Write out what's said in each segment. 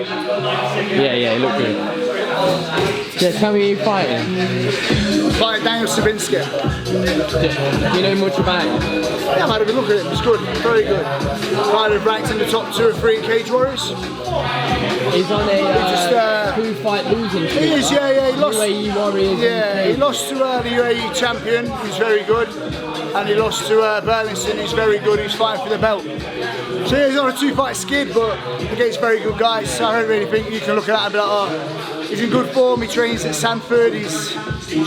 Yeah, he looked good. Yeah, tell me who you're fighting. Fighting Daniel Sabinski. Do you know much about him? Yeah, I've had a good look at him. It's good, very good. Kind of ranked in the top 2 or 3 in Cage Warriors. He's on a 2-fight losing streak. He is, yeah. He lost. UAE Warriors. Yeah, he lost to the UAE champion, who's very good, and he lost to Burlington, who's very good, who's fighting for the belt. So yeah, he's on a 2-fight skid, but against very good guys. So I don't really think you can look at that and be like, oh, he's in good form. He trains at Sanford. He's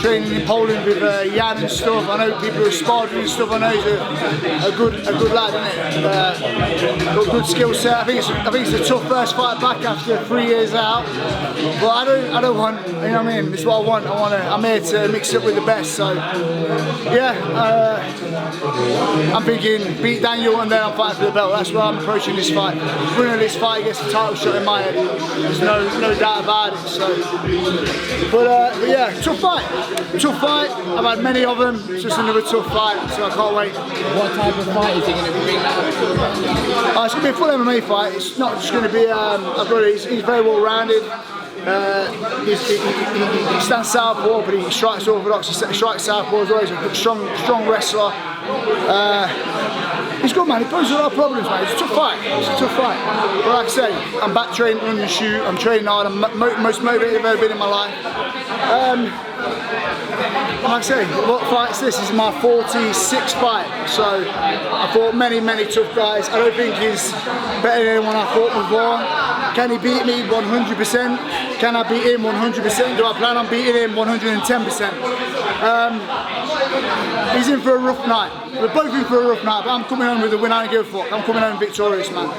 training in Poland with Jan and stuff. I know people who are sparred and stuff. I know he's a good lad, isn't it? Got good skill set. I think it's a tough first fight back after 3 years out. But I don't want, you know what I mean? This is what I want. I'm here to mix it up with the best. So yeah, I'm thinking beat Daniel and then I'm fighting for the belt. That's where I'm approaching this fight. Winning this fight gets the title shot in my head. There's no doubt about it. So, but yeah, tough fight. Tough fight. I've had many of them. It's just another tough fight, so I can't wait. What type of fight is it going to be? It's going to be a full MMA fight. It's not just going to be. He's very well rounded. He stands southpaw, but he strikes orthodox. He strikes southpaw as well. He's a strong wrestler. He's good, man. He poses a lot of problems, man. It's a tough fight. It's a tough fight. But like I say, I'm back training, running the shoot. I'm training hard. I'm most motivated I've ever been in my life. Like I say, what fight's this? This is my 46th fight. So I fought many tough guys. I don't think he's better than anyone I fought before. Can he beat me 100%? Can I beat him 100%? Do I plan on beating him 110%? He's in for a rough night. We're both in for a rough night, but I'm coming home with a win. I don't give a fuck. I'm coming home victorious, man.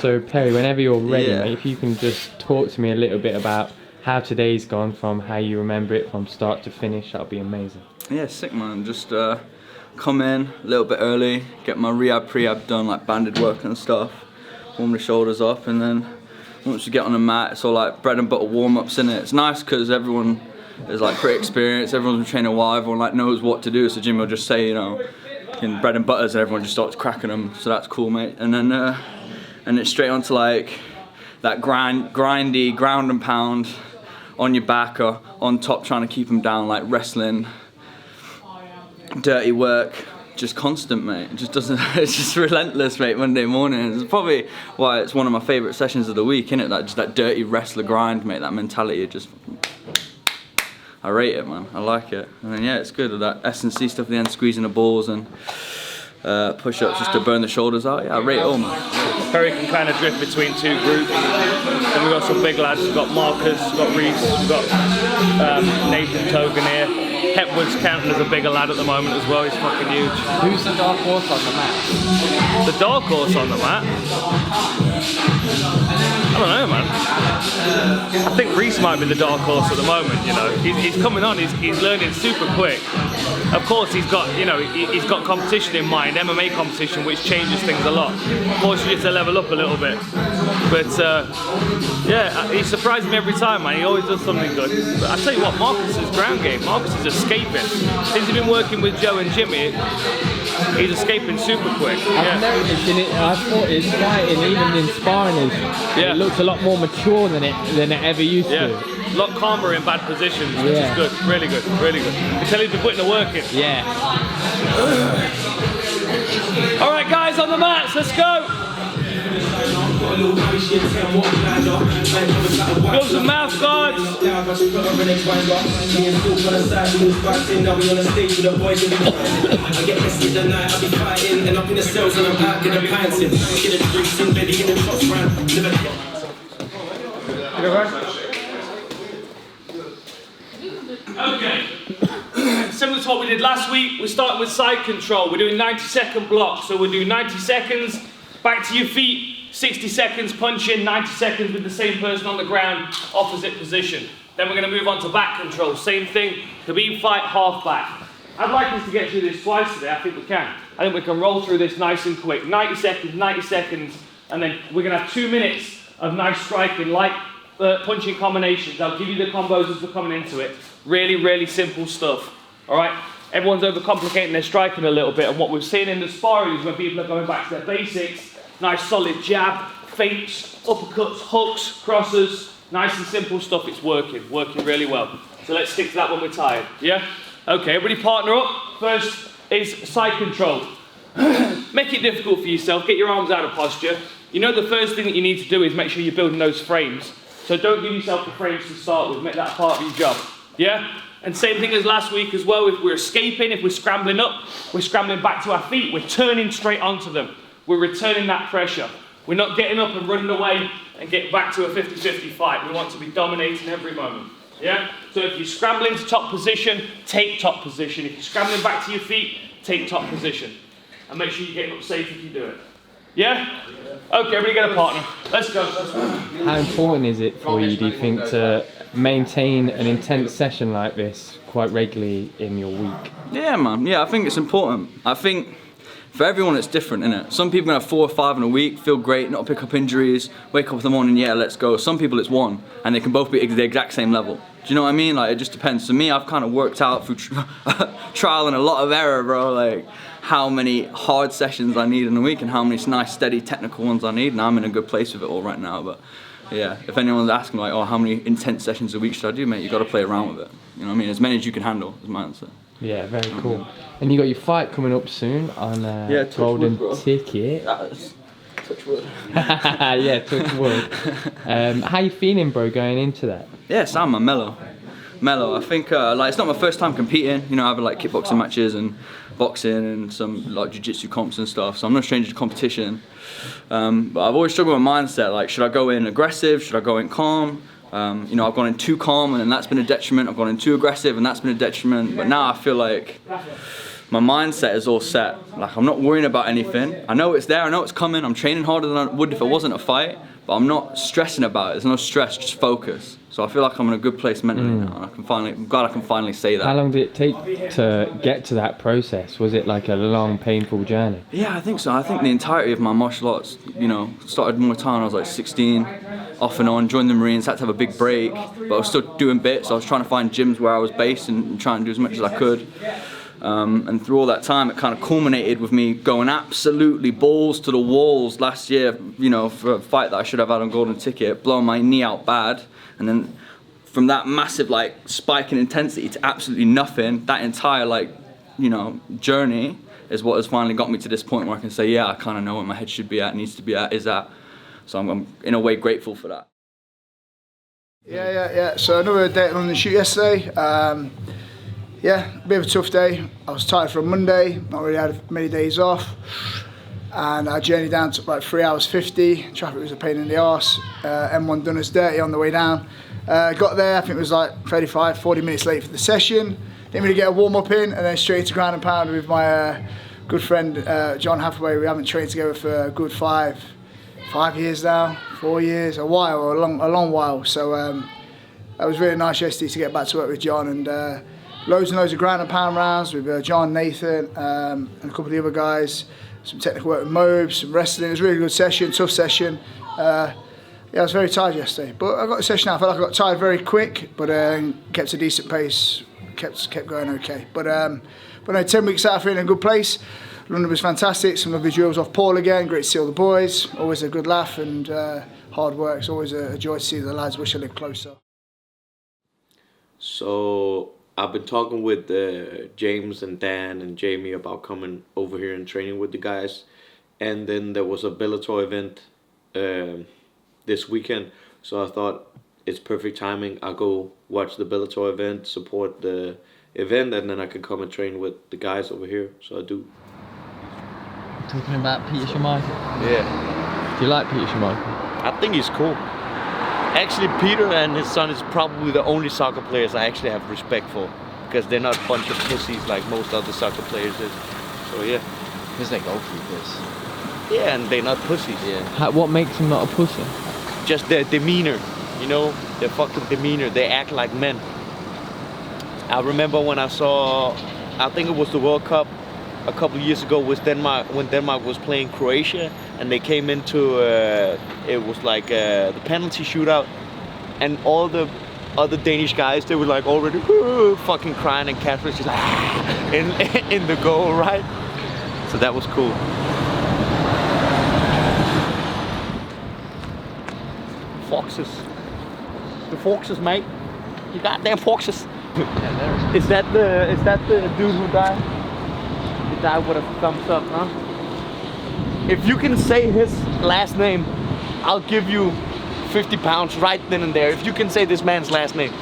So Perry, whenever you're ready, mate, if you can just talk to me a little bit about how today's gone, from how you remember it from start to finish, that'll be amazing. Yeah, sick, man. Just come in a little bit early, get my rehab, pre-ab done, like banded work and stuff, warm the shoulders up, and then once you get on the mat, it's all like bread and butter warm-ups in it. It's nice because everyone is like pretty experienced, everyone's been training a while, everyone like knows what to do, so Jimmy will just say, you know, in bread and butters, and everyone just starts cracking them, so that's cool, mate. And then and it's straight onto like that grindy ground and pound on your back or on top, trying to keep them down, like wrestling, dirty work, just constant, mate. It just doesn't, it's just relentless, mate, Monday morning. It's probably why it's one of my favourite sessions of the week, innit? That just that dirty wrestler grind, mate, that mentality, it just, I rate it, man. I like it. And then yeah, it's good with that S&C stuff at the end, squeezing the balls and push-ups just to burn the shoulders out. Yeah, I rate it all, man. Perry can kind of drift between 2 groups. Then we've got some big lads. We've got Marcus, we've got Reese, we've got Nathan Togan here. Hepwood's counting as a bigger lad at the moment as well. He's fucking huge. Who's the dark horse on the mat? The dark horse on the mat? I don't know, man. I think Reese might be the dark horse at the moment, you know. He's coming on, he's learning super quick. Of course, he's got, you know, he's got competition in mind, MMA competition, which changes things a lot. Forces you to level up a little bit. But yeah, he surprises me every time, man. He always does something good. But I tell you what, Marcus's ground game, Marcus is escaping. Since he's been working with Joe and Jimmy, he's escaping super quick. I've noticed in it, I thought his fighting, even in sparring, it looks a lot more mature than it ever used to. A lot calmer in bad positions, which is good. Really good, really good. You tell he's been putting the work in. Yeah. All right, guys, on the mats, let's go. Gloves and mouth guards. Okay. Similar to what we did last week, we're starting with side control. We're doing 90-second blocks. So we'll do 90 seconds, back to your feet, 60 seconds punching, 90 seconds with the same person on the ground, opposite position. Then we're going to move on to back control. Same thing, Khabib fight, half back. I'd like us to get through this twice today. I think we can. I think we can roll through this nice and quick. 90 seconds, and then we're going to have 2 minutes of nice striking, like punching combinations. I'll give you the combos as we're coming into it. Really, really simple stuff. All right? Everyone's overcomplicating their striking a little bit, and what we've seen in the sparring is when people are going back to their basics, nice solid jab, feints, uppercuts, hooks, crosses, nice and simple stuff. It's working really well. So let's stick to that when we're tired, yeah? Okay, everybody partner up. First is side control. Make it difficult for yourself, get your arms out of posture. You know the first thing that you need to do is make sure you're building those frames. So don't give yourself the frames to start with, make that part of your job, yeah? And same thing as last week as well, if we're escaping, if we're scrambling up, we're scrambling back to our feet, we're turning straight onto them. We're returning that pressure. We're not getting up and running away and getting back to a 50-50 fight. We want to be dominating every moment, yeah? So if you're scrambling to top position, take top position. If you're scrambling back to your feet, take top position. And make sure you're getting up safe if you do it. Yeah? Okay, everybody get a partner. Let's go. How important is it for you, do you think, to maintain an intense session like this quite regularly in your week? Yeah, man. Yeah, I think it's important. I think for everyone it's different, innit? Some people can have 4 or 5 in a week, feel great, not pick up injuries, wake up in the morning, yeah, let's go. Some people it's 1, and they can both be the exact same level. Do you know what I mean? Like, it just depends. For me, I've kind of worked out through trial and a lot of error, bro, like how many hard sessions I need in a week and how many nice, steady, technical ones I need, and I'm in a good place with it all right now. But yeah, if anyone's asking like, oh, how many intense sessions a week should I do, mate, you got to play around with it. You know what I mean? As many as you can handle, is my answer. Yeah, very cool. And you got your fight coming up soon on Golden Ticket. Touch wood. Yeah, touch wood. How you feeling, bro, going into that? Yeah, Sam, I'm mellow. I think like it's not my first time competing. You know, I've had like kickboxing matches and boxing and some like jiu-jitsu comps and stuff. So I'm no stranger to competition. But I've always struggled with my mindset. Like, should I go in aggressive? Should I go in calm? You know, I've gone in too calm and then that's been a detriment. I've gone in too aggressive and that's been a detriment. But now I feel like my mindset is all set. Like, I'm not worrying about anything. I know it's there, I know it's coming. I'm training harder than I would if it wasn't a fight, but I'm not stressing about it. There's no stress, just focus. So I feel like I'm in a good place mentally now. And I'm glad I can finally say that. How long did it take to get to that process? Was it like a long, painful journey? Yeah, I think so. I think the entirety of my martial arts, you know, started Muay Thai when I was like 16, off and on, joined the Marines, had to have a big break, but I was still doing bits. I was trying to find gyms where I was based and trying to do as much as I could. And through all that time, it kind of culminated with me going absolutely balls to the walls last year, you know, for a fight that I should have had on Golden Ticket, blowing my knee out bad. And then from that massive like spike in intensity to absolutely nothing, that entire like, you know, journey is what has finally got me to this point where I can say, yeah, I kind of know where my head should be at, needs to be at, is at. So I'm in a way grateful for that. Yeah. So another day at London shoot yesterday. Yeah, a bit of a tough day. I was tired from Monday, not really had many days off. And I journeyed down to like 3 hours 50. Traffic was a pain in the arse. M1 done us dirty on the way down. Got there, I think it was like 35, 40 minutes late for the session. Didn't really get a warm up in, and then straight to ground and pound with my good friend John Hathaway. We haven't trained together for a good 5 years now, 4 years, a long while. So that was really nice yesterday to get back to work with John, and loads and loads of ground and pound rounds with John, Nathan, and a couple of the other guys. Some technical work with Mobe, some wrestling. It was a really good session, tough session. Yeah, I was very tired yesterday, but I got the session out. I felt like I got tired very quick, but kept a decent pace, kept going okay. But no, 10 weeks out, feeling in a good place. London was fantastic. Some lovely drills off Paul again. Great to see all the boys. Always a good laugh and hard work. It's always a joy to see the lads. Wish I lived closer. So I've been talking with James and Dan and Jamie about coming over here and training with the guys, and then there was a Bellator event this weekend, so I thought it's perfect timing. I'll go watch the Bellator event, support the event, and then I can come and train with the guys over here, so I do. Talking about Peter Schmeichel? Yeah. Do you like Peter Schmeichel? I think he's cool. Actually, Peter and his son is probably the only soccer players I actually have respect for, because they're not a bunch of pussies like most other soccer players is. So yeah. Because they're goalkeepers. Yeah, and they're not pussies. Yeah. What makes him not a pussy? Just their demeanor, you know, their fucking demeanor. They act like men. I remember when I saw, I think it was the World Cup a couple of years ago, was Denmark, when Denmark was playing Croatia, and they came into it was like the penalty shootout, and all the other Danish guys, they were like already fucking crying, and Kasper just like in the goal, right? So that was cool. foxes. The foxes, mate. You goddamn foxes. Is that the dude who died? He died with a thumbs up, huh? If you can say his last name, I'll give you 50 pounds right then and there. If you can say this man's last name.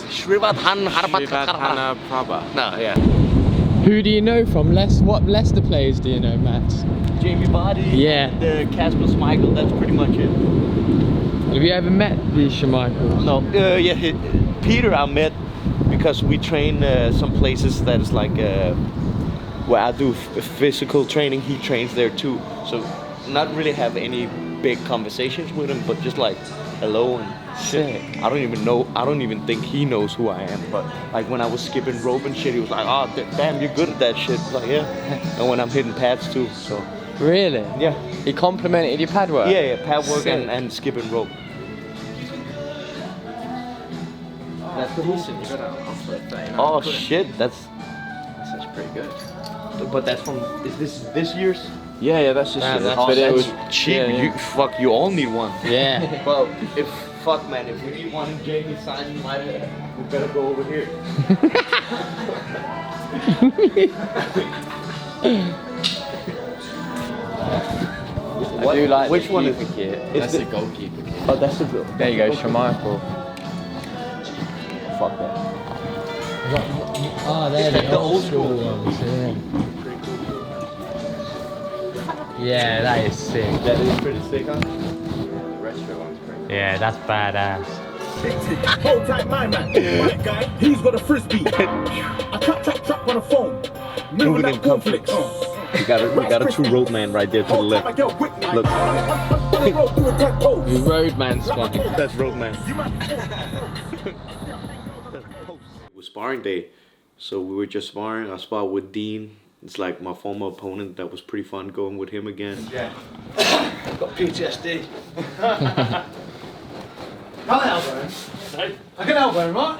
Shrivatana Prabha. No, yeah. Who do you know from what Leicester players do you know, Matt? Jamie Vardy. Yeah. And Kasper Schmeichel. That's pretty much it. Have you ever met these Schmeichels? No. Yeah. Peter I met because we train some places that is like where I do physical training. He trains there too. So not really have any big conversations with him, but just like hello and shit. I don't even think he knows who I am. But like when I was skipping rope and shit, he was like, "Oh, damn, you're good at that shit." I was like, yeah. And when I'm hitting pads too, so. Really? Yeah. He complimented your pad work? Yeah, pad work and skipping rope. That's decent. You got an offer at 39. Oh shit, that's pretty good. But that's from this year's? Yeah, that's just. But it was cheap. Yeah. You all need one. Yeah. Well, if we need one and Jamie signs my we better go over here. I do like which the one is keeper kit. That's the goalkeeper kit. Oh, that's the bill. There you go, Schmeichel. Fuck that. Oh, they're the old school ones. Yeah, that is sick. That is pretty sick, huh? The retro one's great. Yeah, that's badass. Hold tight, my man. White guy, he's got a frisbee. I trap on a phone. Moving in conflicts. We got a true road man right there to the left. Look. The Roadman squad. That's road man. It was sparring day, so we were just sparring. I sparred with Dean. It's like my former opponent. That was pretty fun going with him again. Yeah. Got PTSD. Can't elbow him. I can elbow him, right?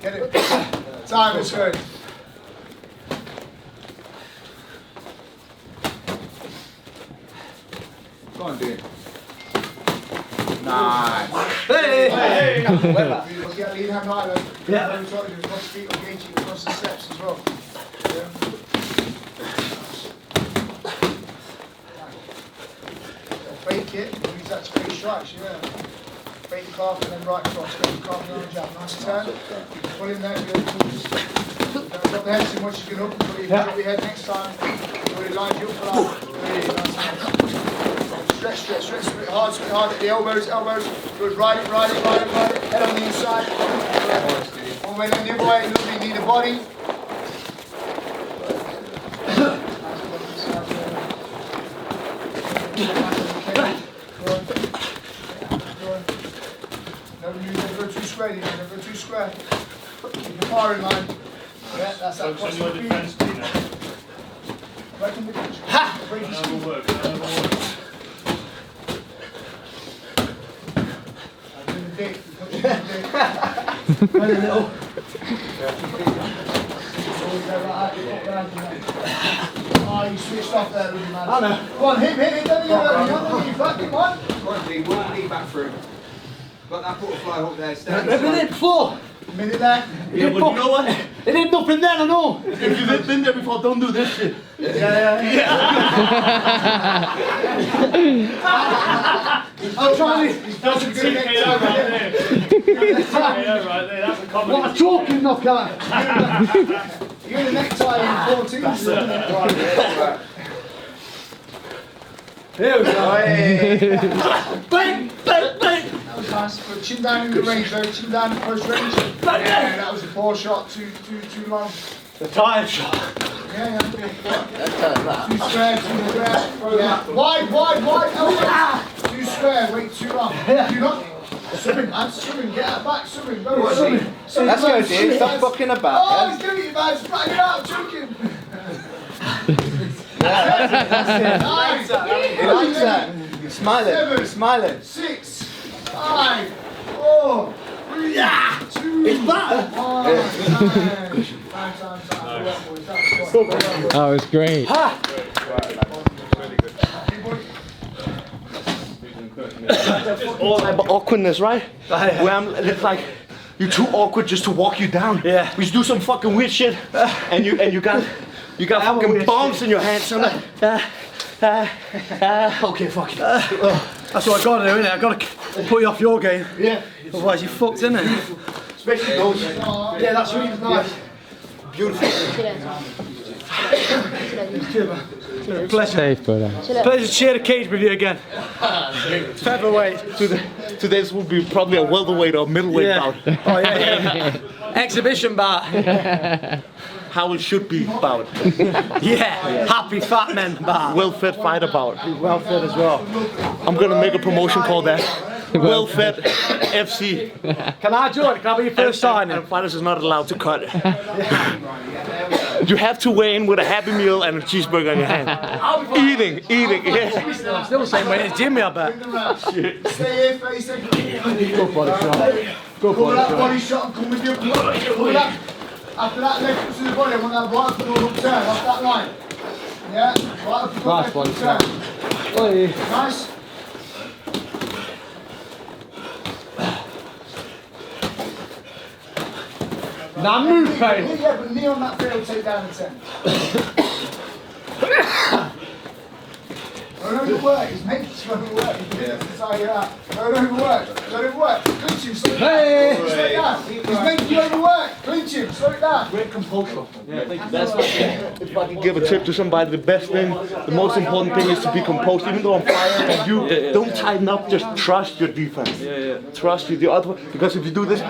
Get it. Time is good. Go on, do it. Nice. Hey! Lead hand high though. Yeah. Across the feet, engaging across the steps as well. Yeah. Fake it, use that to fake strikes, yeah. Fake the calf and then right cross, fake the calf and then jab. Nice turn. Pull in there, good. Don't drop the head too much, you can up. Drop your head next time. Really line you up for that. Really nice. Stretch a bit hard at the elbows. Good, ride it. Head on the inside. One way, then the other way. Look, you need a body. Never go too square, never go too square. Keep your fire in line. Yeah, that's that. Focus on your defense, Dino. Right in the pitch. Ha! Break his feet. Work. Oh, you switched off there, really, man. I know. Go on, hit, don't you fucking one. Go on, Dean, work the knee back through. Got that butterfly hook there, stay. They've been there before. Minute there. Yeah, but you know what? They did nothing then, I know. If you've been there before, don't do this shit. I'm trying to. That's a TKO right there. TKO right there. That's a comedy. What a talking knockout. You're in the necktie in 14. Here we go. Bang! That was nice. Put chin down in the range though, chin down in close range. Yeah, that was a poor shot, too long. The tired shot. Yeah. Too square. Yeah. Wide. Elbow. Too square, wait too long. Do not. Swimming, man, get out back, swimming. Go swimming. Let's go, Dean. Stop fucking about. Oh, he's doing it, man. He's flagging out, choking. That's it. Nice. He likes that. Smiling. 6, 5, 4, 3, 2, 1. That was great. all that awkwardness, right? Where it's like you're too awkward just to walk you down. Yeah. We just do some fucking weird shit, and you got fucking bombs in your hands. I'm like, okay, fuck it. That's what I gotta do, innit? I gotta put you off your game. Yeah. Otherwise you're fucked, innit? Especially those. Yeah, that's really nice. Beautiful. Pleasure. Safe, brother. Pleasure to share the cage with you again. Featherweight. Today this will be probably a welterweight or middleweight bout. Oh yeah. Exhibition bout. How it should be bout. Yeah. Happy fat men bout. Well-fed fighter bout. Well fed as well. I'm gonna make a promotion called that. Well-fed FC. Can I join? Can I be your first signing? And fighters is not allowed to cut. You have to weigh in with a Happy Meal and a cheeseburger in your hand. Eating, yeah. I'm still the same weight as Jimmy, I bet. Stay here, 30 seconds. Go for it, Sean. Go for it, body shot and come with you. After that leg up to the body, I want that right foot all upturn, off that line. Yeah, right up to the left foot upturn. Nice. Now move, Kane. Yeah, but knee on that field, take down the 10. Don't overwork, he's making it overwork. Don't overwork, don't overwork. Clinch him, slow it down. Slow it down. He's making you overwork. Clinch him, slow it down. Great composure. That's if I can give a tip to somebody, the best thing, the most important thing is to be composed. Even though I'm firing at you, don't tighten up, just trust your defense. Trust you. The other, because if you do this,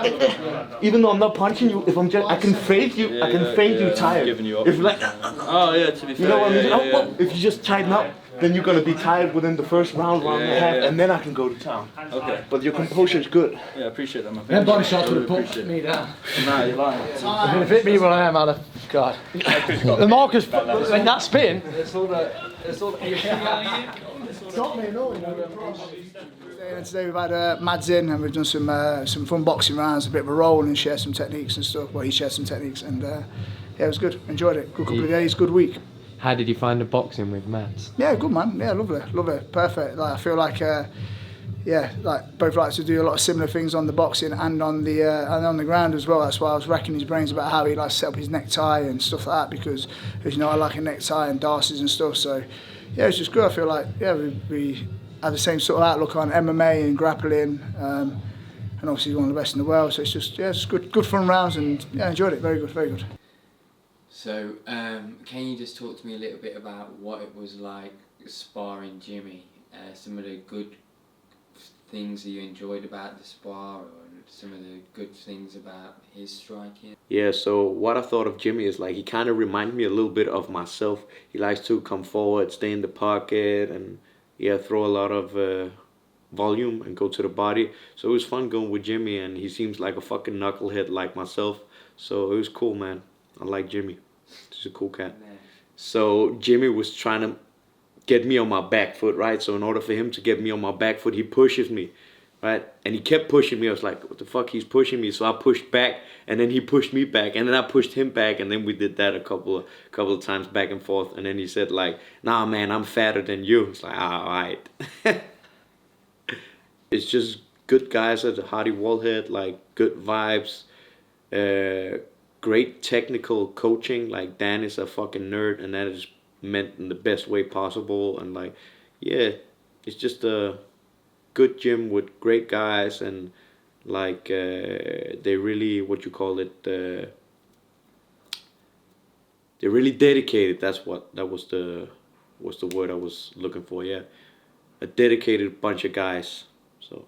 even though I'm not punching you, if I'm just, I can fade you, I can fade you tired. Giving you up. If like, Oh yeah, to be fair. you know what I mean? If you just tighten up, then you're gonna be tired within the first round and a half, and then I can go to town. Okay. But your composure is good. Yeah, I appreciate that, man. Them body shots would have put me down. Nah, you're lying. If it hit me where I am, I'd have, God. The markers, when that spin. Today we've had Mads in and we've done some fun boxing rounds, a bit of a roll and shared some techniques and stuff. Well, he shared some techniques and yeah, it was good. Enjoyed it. Good couple of days, good week. How did you find the boxing with Mads? Yeah, good man. Yeah, lovely, perfect. Like I feel like, yeah, like both like to do a lot of similar things on the boxing and on the ground as well. That's why I was racking his brains about how he likes to set up his necktie and stuff like that. Because as you know, I like a necktie and darcies and stuff. So yeah, it's just good. I feel like yeah, we have the same sort of outlook on MMA and grappling, and obviously he's one of the best in the world. So it's just yeah, it's good fun rounds and yeah, enjoyed it. Very good, very good. So, can you just talk to me a little bit about what it was like sparring Jimmy? Some of the good things that you enjoyed about the spar, or some of the good things about his striking? Yeah, so what I thought of Jimmy is like he kind of reminded me a little bit of myself. He likes to come forward, stay in the pocket, and yeah, throw a lot of volume and go to the body. So it was fun going with Jimmy, and he seems like a fucking knucklehead like myself. So it was cool, man. I like Jimmy. He's a cool cat. So Jimmy was trying to get me on my back foot, right? So in order for him to get me on my back foot, he pushes me, right? And he kept pushing me. I was like, what the fuck, he's pushing me. So I pushed back, and then he pushed me back, and then I pushed him back, and then we did that a couple of times back and forth. And then he said like, nah man, I'm fatter than you. It's like, all right. It's just good guys at Hardy Wallhead, like good vibes, great technical coaching. Like Dan is a fucking nerd, and that is meant in the best way possible. And like, yeah, it's just a good gym with great guys, and like they really, what you call it, they're really dedicated. That was the word I was looking for. Yeah, a dedicated bunch of guys. So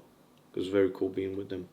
it was very cool being with them.